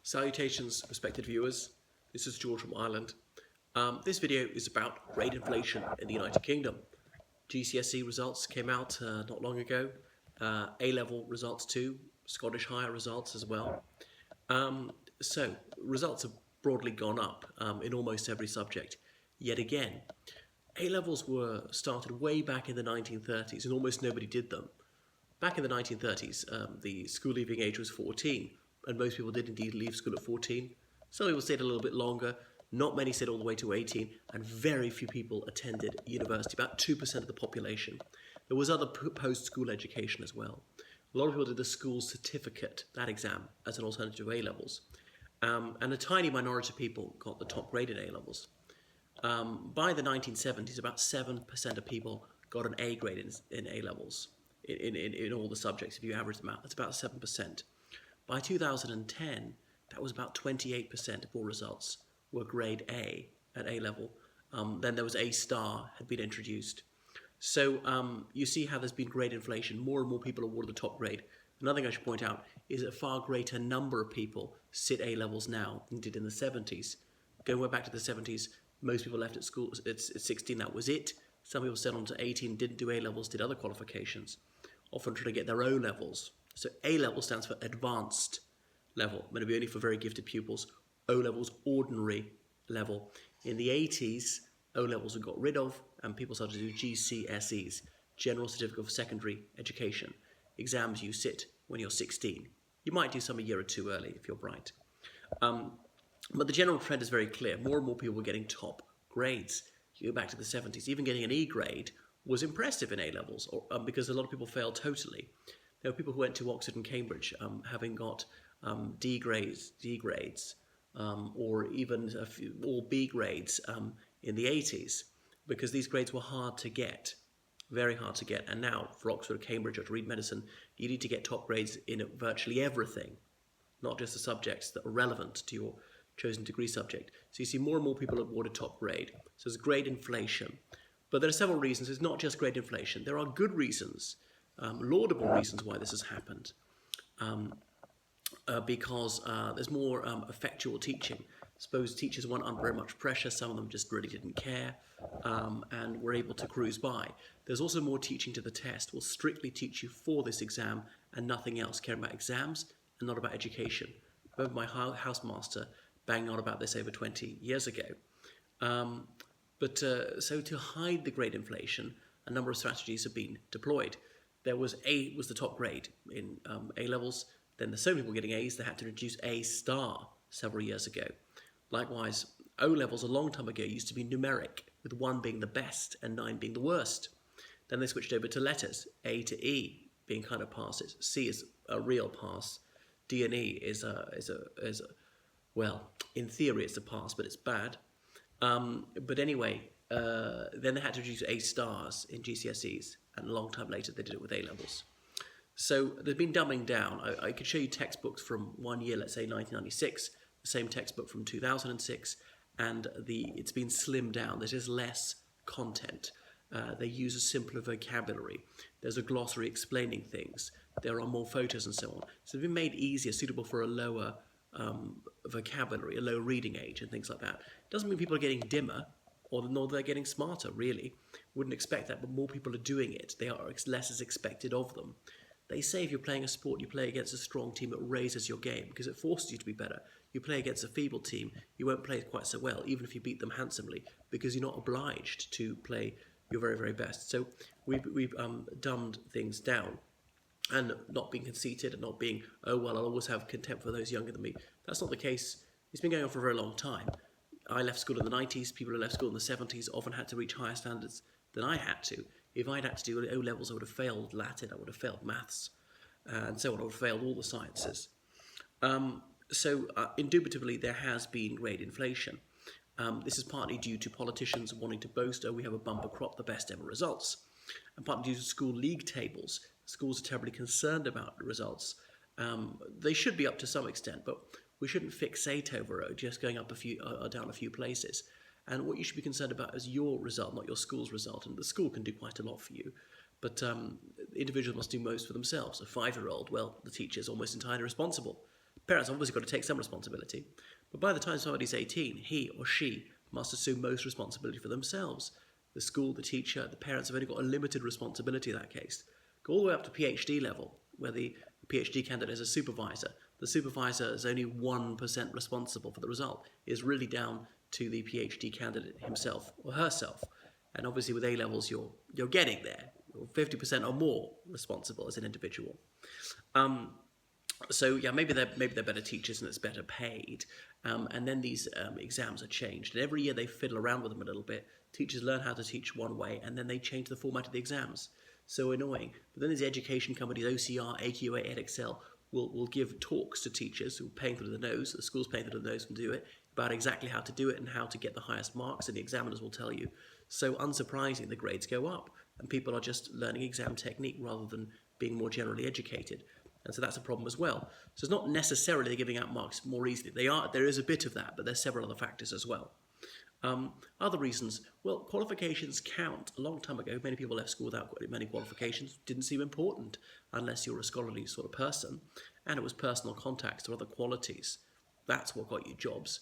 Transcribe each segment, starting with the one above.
Salutations, respected viewers. This is George from Ireland. This video is about grade inflation in the United Kingdom. GCSE results came out not long ago. A-level results too. Scottish higher results as well. So results have broadly gone up in almost every subject. Yet again, A-levels were started way back in the 1930s and almost nobody did them. Back in the 1930s, the school leaving age was 14, and most people did indeed leave school at 14. Some people stayed a little bit longer, not many stayed all the way to 18, and very few people attended university, about 2% of the population. There was other post-school education as well. A lot of people did the school certificate, that exam, as an alternative to A-levels. And a tiny minority of people got the top grade in A-levels. By the 1970s, about 7% of people got an A grade in A-levels. In all the subjects, if you average them out, that's about 7%. By 2010, that was about 28% of all results were grade A at A level. Then there was A star had been introduced. So you see how there's been grade inflation. More and more people awarded the top grade. Another thing I should point out is that a far greater number of people sit A levels now than did in the 70s. Going way back to the 70s, most people left at school at 16, that was it. Some people settled on to 18, didn't do A levels, did other qualifications, often trying to get their O levels. So A level stands for advanced level, meant to be only for very gifted pupils. O levels, ordinary level. In the 80s, O levels were got rid of, and people started to do GCSEs, General Certificate of Secondary Education, exams you sit when you're 16. You might do some a year or two early if you're bright. But the general trend is very clear. More and more people were getting top grades. You go back to the 70s, even getting an E grade was impressive in A-levels because a lot of people failed totally. There were people who went to Oxford and Cambridge having got D grades, or even all B grades in the 80s because these grades were hard to get, very hard to get. And now for Oxford or Cambridge or to read medicine, you need to get top grades in virtually everything, not just the subjects that are relevant to your chosen degree subject. So you see more and more people awarded top grade. So there's grade inflation. But there are several reasons. It's not just grade inflation. There are good reasons, laudable reasons why this has happened. Because there's more effectual teaching. I suppose teachers weren't under very much pressure. Some of them just really didn't care and were able to cruise by. There's also more teaching to the test. We'll strictly teach you for this exam and nothing else, caring about exams and not about education. I remember my housemaster banging on about this over 20 years ago. So to hide the grade inflation, a number of strategies have been deployed. There was A was the top grade in A levels. Then there's so many people getting A's, they had to introduce A star several years ago. Likewise, O levels a long time ago used to be numeric, with 1 being the best and 9 being the worst. Then they switched over to letters, A to E being kind of passes. C is a real pass. D and E is well, in theory it's a pass, but it's bad. But anyway, then they had to introduce A stars in GCSEs, and a long time later they did it with A levels. So there's been dumbing down. I could show you textbooks from one year, let's say 1996, the same textbook from 2006, and it's been slimmed down. There's just less content. They use a simpler vocabulary. There's a glossary explaining things. There are more photos and so on. So it's been made easier, suitable for a lower vocabulary, a low reading age and things like that. Doesn't mean people are getting dimmer, nor they're getting smarter, really. Wouldn't expect that, but more people are doing it. Less is expected of them. They say if you're playing a sport, you play against a strong team, it raises your game because it forces you to be better. You play against a feeble team, you won't play quite so well, even if you beat them handsomely, because you're not obliged to play your very, very best. So we've dumbed things down. And not being conceited and not being, oh, well, I'll always have contempt for those younger than me. That's not the case. It's been going on for a very long time. I left school in the 90s. People who left school in the 70s often had to reach higher standards than I had to. If I'd had to do O levels, I would have failed Latin, I would have failed maths, and so on. I would have failed all the sciences. Indubitably, there has been grade inflation. This is partly due to politicians wanting to boast, oh, we have a bumper crop, the best ever results. And partly due to school league tables. Schools are terribly concerned about the results. They should be up to some extent, but we shouldn't fixate over it, just going up down a few places. And what you should be concerned about is your result, not your school's result. And the school can do quite a lot for you, but individuals must do most for themselves. A 5-year-old, well, the teacher is almost entirely responsible. Parents obviously got to take some responsibility, but by the time somebody's 18, he or she must assume most responsibility for themselves. The school, the teacher, the parents have only got a limited responsibility in that case. Go all the way up to PhD level, where the PhD candidate is a supervisor. The supervisor is only 1% responsible for the result. It is really down to the PhD candidate himself or herself. And obviously with A-levels, you're getting there. You're 50% or more responsible as an individual. So yeah, maybe they're better teachers and it's better paid. And then these exams are changed. And every year they fiddle around with them a little bit. Teachers learn how to teach one way, and then they change the format of the exams. So annoying. But then these education companies, OCR, AQA, EdExcel, will give talks to teachers who are paying through the nose, the school's paying through the nose and do it, about exactly how to do it and how to get the highest marks, and the examiners will tell you. So unsurprising, the grades go up, and people are just learning exam technique rather than being more generally educated. And so that's a problem as well. So it's not necessarily they're giving out marks more easily. There is a bit of that, but there's several other factors as well. Other reasons, well, qualifications count. A long time ago, many people left school without many qualifications. Didn't seem important unless you're a scholarly sort of person, and it was personal contacts or other qualities. That's what got you jobs.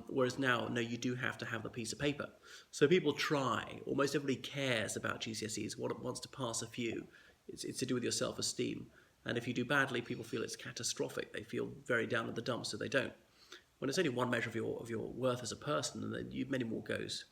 Whereas now, no, you do have to have the piece of paper. So people try. Almost everybody cares about GCSEs, wants to pass a few. It's to do with your self-esteem. And if you do badly, people feel it's catastrophic. They feel very down in the dumps, so they don't. When it's only one measure of your worth as a person, and then many more goes.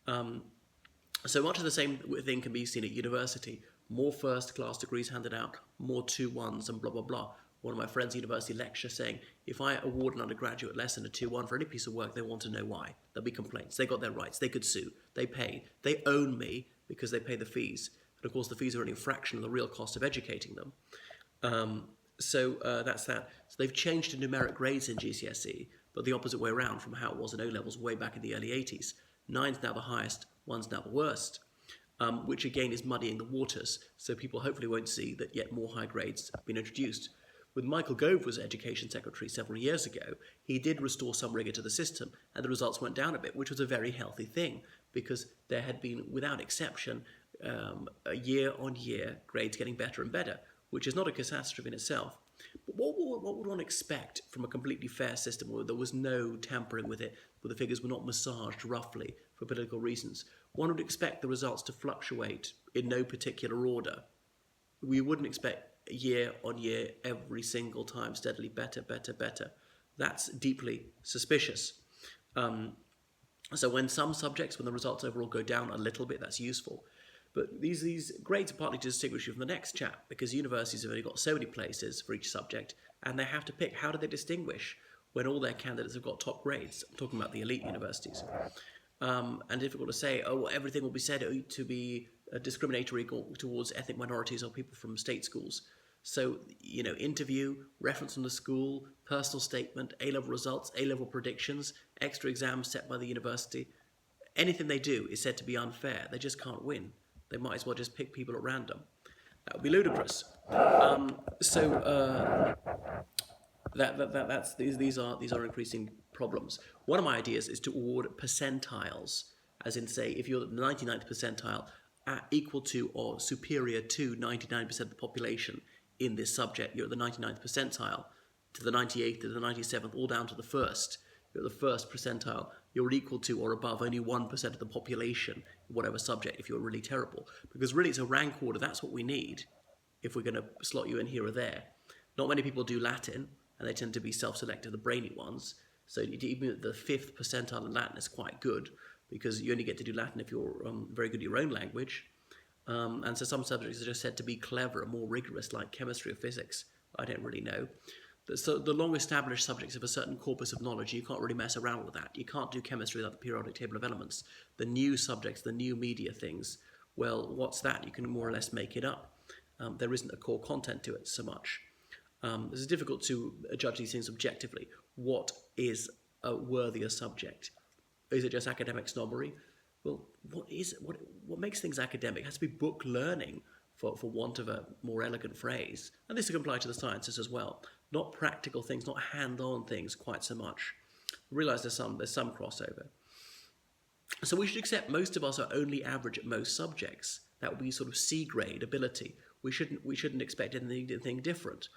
So much of the same thing can be seen at university. More first-class degrees handed out, more 2-1s, and blah, blah, blah. One of my friends' university lecture saying, if I award an undergraduate less than a 2-1 for any piece of work, they want to know why. There'll be complaints. They got their rights. They could sue. They pay. They own me because they pay the fees. And of course, the fees are only a fraction of the real cost of educating them. So that's that. So they've changed to numeric grades in GCSE, but the opposite way around from how it was in O-levels way back in the early 80s. 9's now the highest, 1's now the worst, which again is muddying the waters. So people hopefully won't see that yet more high grades have been introduced. When Michael Gove was Education Secretary several years ago, he did restore some rigour to the system, and the results went down a bit, which was a very healthy thing, because there had been, without exception, year on year, grades getting better and better, which is not a catastrophe in itself. But what would one expect from a completely fair system where there was no tampering with it, where the figures were not massaged roughly for political reasons? One would expect the results to fluctuate in no particular order. We wouldn't expect year on year, every single time, steadily better, better, better. That's deeply suspicious. So when some subjects, when the results overall go down a little bit, that's useful. But these grades are partly to distinguish you from the next chap, because universities have only got so many places for each subject, and they have to pick how do they distinguish when all their candidates have got top grades. I'm talking about the elite universities. And difficult to say, oh, everything will be said to be discriminatory towards ethnic minorities or people from state schools. So, interview, reference from the school, personal statement, A-level results, A-level predictions, extra exams set by the university. Anything they do is said to be unfair. They just can't win. They might as well just pick people at random. That would be ludicrous. These are increasing problems. One of my ideas is to award percentiles, as in say, if you're the 99th percentile, equal to or superior to 99% of the population in this subject, you're at the 99th percentile, to the 98th, to the 97th, all down to the first. You're at the first percentile. You're equal to or above only 1% of the population in whatever subject if you're really terrible. Because really it's a rank order. That's what we need if we're going to slot you in here or there. Not many people do Latin, and they tend to be self-selected, the brainy ones. So even the 5th percentile in Latin is quite good, because you only get to do Latin if you're very good at your own language. And so some subjects are just said to be clever and more rigorous, like chemistry or physics. I don't really know. So the long-established subjects have a certain corpus of knowledge. You can't really mess around with that. You can't do chemistry without the periodic table of elements. The new subjects, the new media things, well, what's that? You can more or less make it up. There isn't a core content to it so much. It's difficult to judge these things objectively. What is a worthier subject? Is it just academic snobbery? Well, what makes things academic? It has to be book learning, for want of a more elegant phrase. And this can apply to the sciences as well. Not practical things, not hand-on things quite so much. I realise there's some crossover. So we should accept most of us are only average at most subjects. That would be sort of C-grade ability. We shouldn't expect anything different.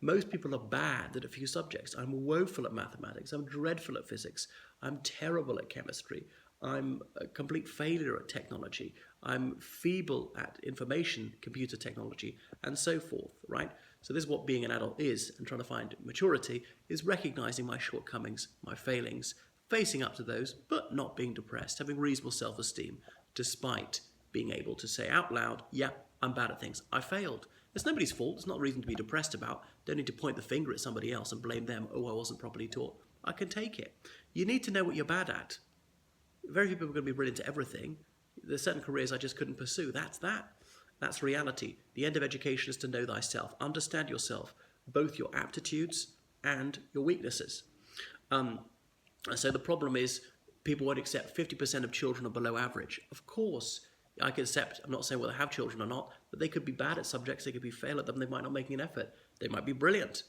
Most people are bad at a few subjects. I'm woeful at mathematics. I'm dreadful at physics. I'm terrible at chemistry. I'm a complete failure at technology. I'm feeble at information, computer technology, and so forth, right? So this is what being an adult is, and trying to find maturity is recognizing my shortcomings, my failings, facing up to those, but not being depressed, having reasonable self-esteem, despite being able to say out loud, yeah, I'm bad at things. I failed. It's nobody's fault. It's not a reason to be depressed about. Don't need to point the finger at somebody else and blame them. Oh, I wasn't properly taught. I can take it. You need to know what you're bad at. Very few people are going to be brilliant at everything. There's certain careers I just couldn't pursue. That's that. That's reality. The end of education is to know thyself. Understand yourself, both your aptitudes and your weaknesses. So the problem is people won't accept 50% of children are below average. Of course, I can accept, I'm not saying whether they have children or not, but they could be bad at subjects, they could be fail at them, they might not be making an effort. They might be brilliant.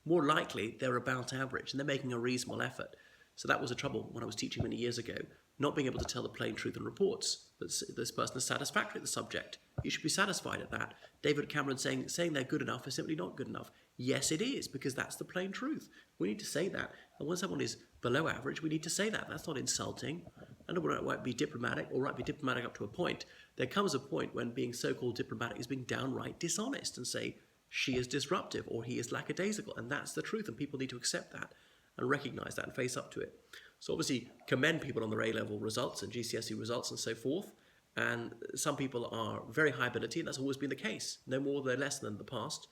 More likely, they're about average and they're making a reasonable effort. So that was a trouble when I was teaching many years ago, not being able to tell the plain truth in reports that this person is satisfactory at the subject. You should be satisfied at that. David Cameron saying they're good enough is simply not good enough. Yes, it is, because that's the plain truth. We need to say that. And when someone is below average, we need to say that. That's not insulting. And it might be diplomatic, or might be diplomatic up to a point. There comes a point when being so-called diplomatic is being downright dishonest and say, she is disruptive or he is lackadaisical. And that's the truth, and people need to accept that and recognise that and face up to it. So obviously commend people on their A-level results and GCSE results and so forth. And some people are very high ability, and that's always been the case. No more, no less than the past.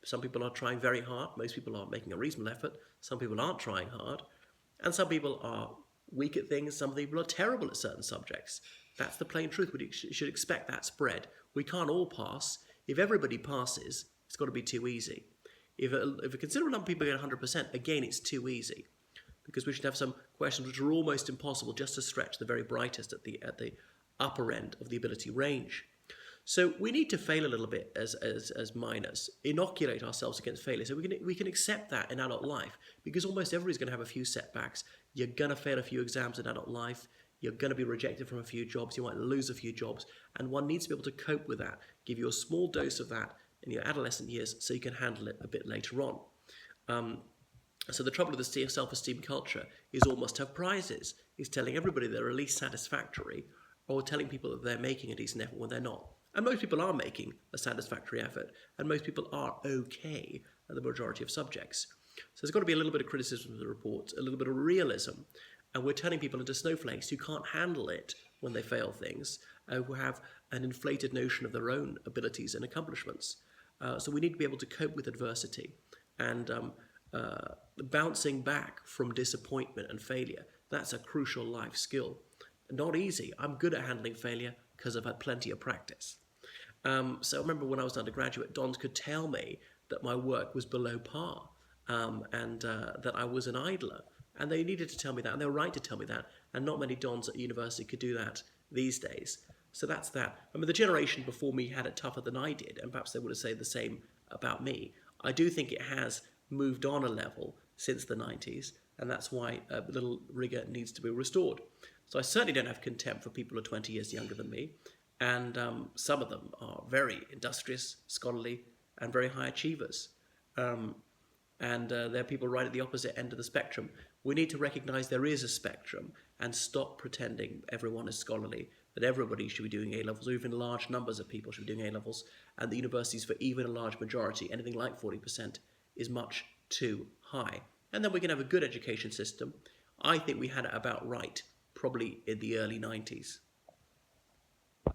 Some people are trying very hard. Most people are making a reasonable effort. Some people aren't trying hard. And some people are weak at things. Some people are terrible at certain subjects. That's the plain truth. We should expect that spread. We can't all pass. If everybody passes, it's got to be too easy. If a considerable number of people get 100%, again, it's too easy. Because we should have some questions which are almost impossible just to stretch the very brightest at the upper end of the ability range. So we need to fail a little bit as minors, inoculate ourselves against failure. So we can accept that in adult life, because almost everybody's going to have a few setbacks. You're going to fail a few exams in adult life. You're going to be rejected from a few jobs. You might lose a few jobs. And one needs to be able to cope with that, give you a small dose of that in your adolescent years so you can handle it a bit later on. So the trouble with the self-esteem culture is all must have prizes. Is telling everybody they're at least satisfactory, or telling people that they're making a decent effort when they're not. And most people are making a satisfactory effort, and most people are okay at the majority of subjects. So there's got to be a little bit of criticism of the report, a little bit of realism, and we're turning people into snowflakes who can't handle it when they fail things, who have an inflated notion of their own abilities and accomplishments. So we need to be able to cope with adversity and bouncing back from disappointment and failure. That's a crucial life skill. Not easy. I'm good at handling failure because I've had plenty of practice. So I remember when I was an undergraduate, Dons could tell me that my work was below par and that I was an idler. And they needed to tell me that, and they were right to tell me that. And not many Dons at university could do that these days. So that's that. I mean, the generation before me had it tougher than I did, and perhaps they would have said the same about me. I do think it has moved on a level since the 90s, and that's why a little rigor needs to be restored. So I certainly don't have contempt for people who are 20 years younger than me, and some of them are very industrious, scholarly, and very high achievers. And there are people right at the opposite end of the spectrum. We need to recognise there is a spectrum and stop pretending everyone is scholarly, that everybody should be doing A-levels, or even large numbers of people should be doing A-levels, and the universities for even a large majority, anything like 40%, is much too high. And then we can have a good education system. I think we had it about right, probably in the early 90s.